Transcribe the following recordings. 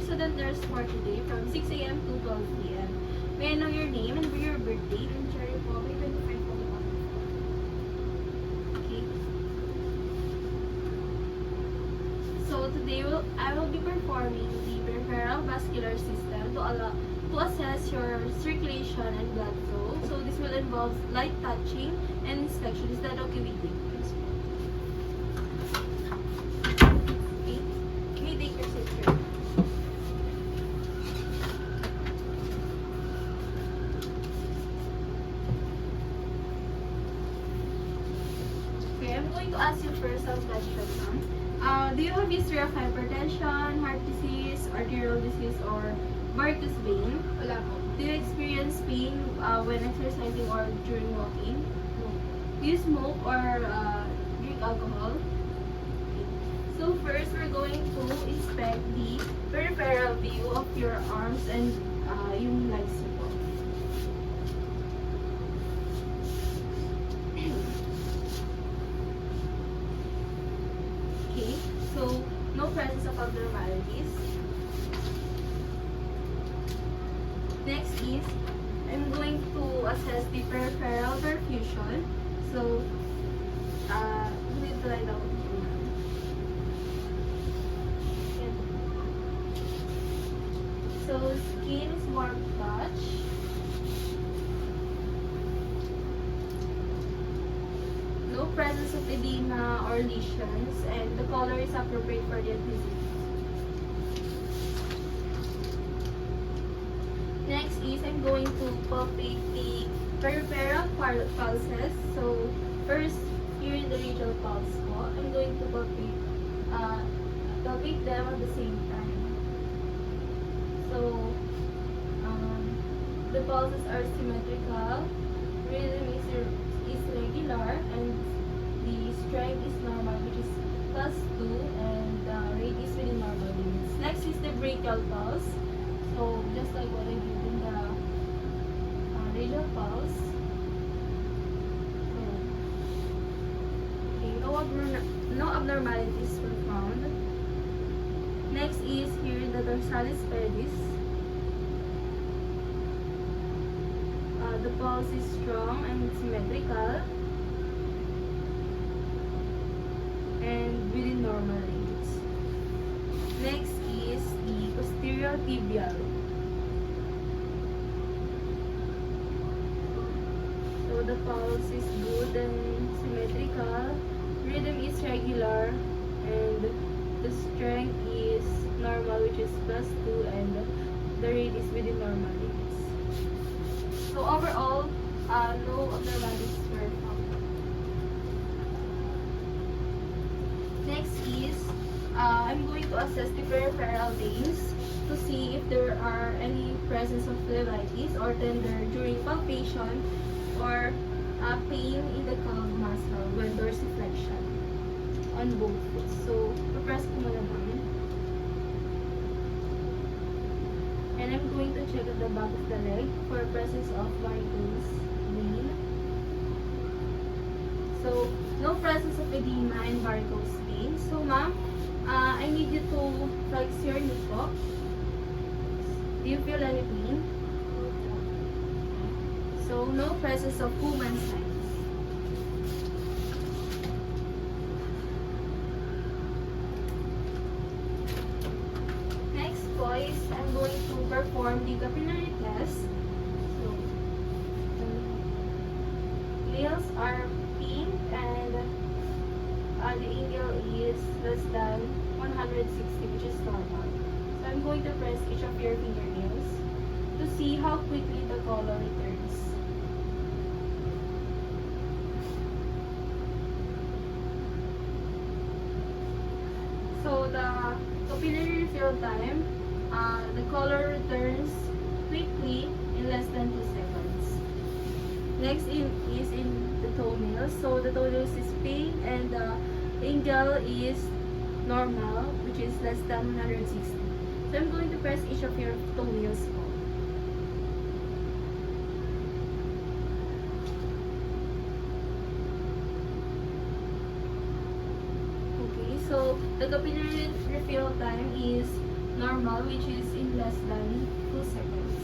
student nurse for today from 6 a.m. to 12 p.m. May I know your name and your birth date? I'm Cherry po. May 25 po ako. Okay. So today I will be performing the peripheral vascular system to assess your circulation and blood flow. So this will involve light touching and inspection. Is that okay with you? Okay. Can you take your seat here? Okay, I'm going to ask you first some questions, ma'am. Do you have history of hypertension, heart disease, arterial disease, or varicose vein? Wala po. Do you experience pain when exercising or during walking? No. Do you smoke or drink alcohol? Okay. So first, we're going to inspect the peripheral view of your arms and yung legs po. Okay, so no presence of abnormalities. Next is, I'm going to assess the peripheral perfusion. So, dito lang daw. So, skin is warm touch. No presence of edema or lesions, and the color is appropriate for the ethnicity. Next is, I'm going to palpate the peripheral pulses. So, first, here in the radial pulse po, I'm going to palpate them at the same time. So, the pulses are symmetrical, rhythm is regular, and the strength is normal, which is +2, and the rate is within normal limits. Next is the brachial pulse. So, just like what I did in the radial pulse. So, okay, no abnormalities were found. Next is here in the dorsalis pedis. The pulse is strong and symmetrical and within normal limits. Next is the posterior tibial. So the pulse is good and symmetrical, rhythm is regular, and the strength is normal, which is +2, and the rate is within normal limits. So overall, no abnormalities were found. Next is, I'm going to assess the peripheral veins to see if there are any presence of phlebitis or tender during palpation or pain in the calf muscle when dorsiflexion on both foot. So, press ko muna namin. And I'm going to check at the back of the leg for presence of varicose vein. So, no presence of edema and varicose vein. So, ma'am, I need you to flex your knee po. Do you feel any pain? So, no presence of Kuhlmann signs. Next po is, I'm going to perform the capillary test. So, nails are pink and the angle is less than 160, which is normal. So, I'm going to press each of your fingernails to see how quickly the color returns. So the capillary refill time, the color returns quickly in less than 2 seconds. Next is in the toenails. So the toenails is pink and the angle is normal, which is less than 160. So I'm going to press each of your toenails po. So, the capillary refill time is normal, which is in less than 2 seconds.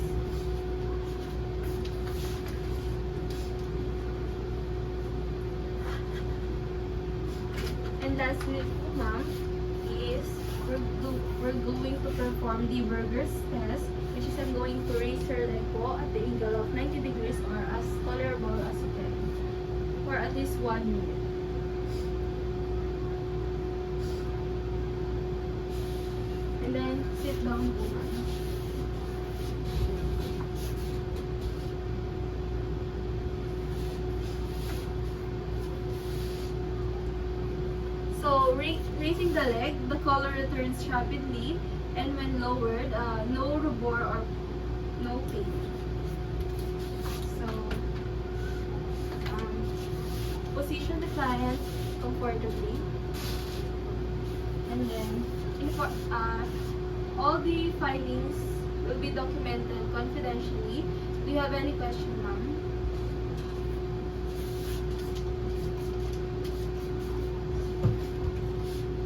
And lastly, ma'am, is we're going to perform the Burger's test, which is I'm going to raise her leg po at the angle of 90 degrees or as tolerable as you can for at least 1 minute. And then sit down po, ma'am. So, raising the leg, the collar returns rapidly, and when lowered, no rubor or no pain. So, position the client comfortably, and then all the findings will be documented confidentially. Do you have any question, ma'am?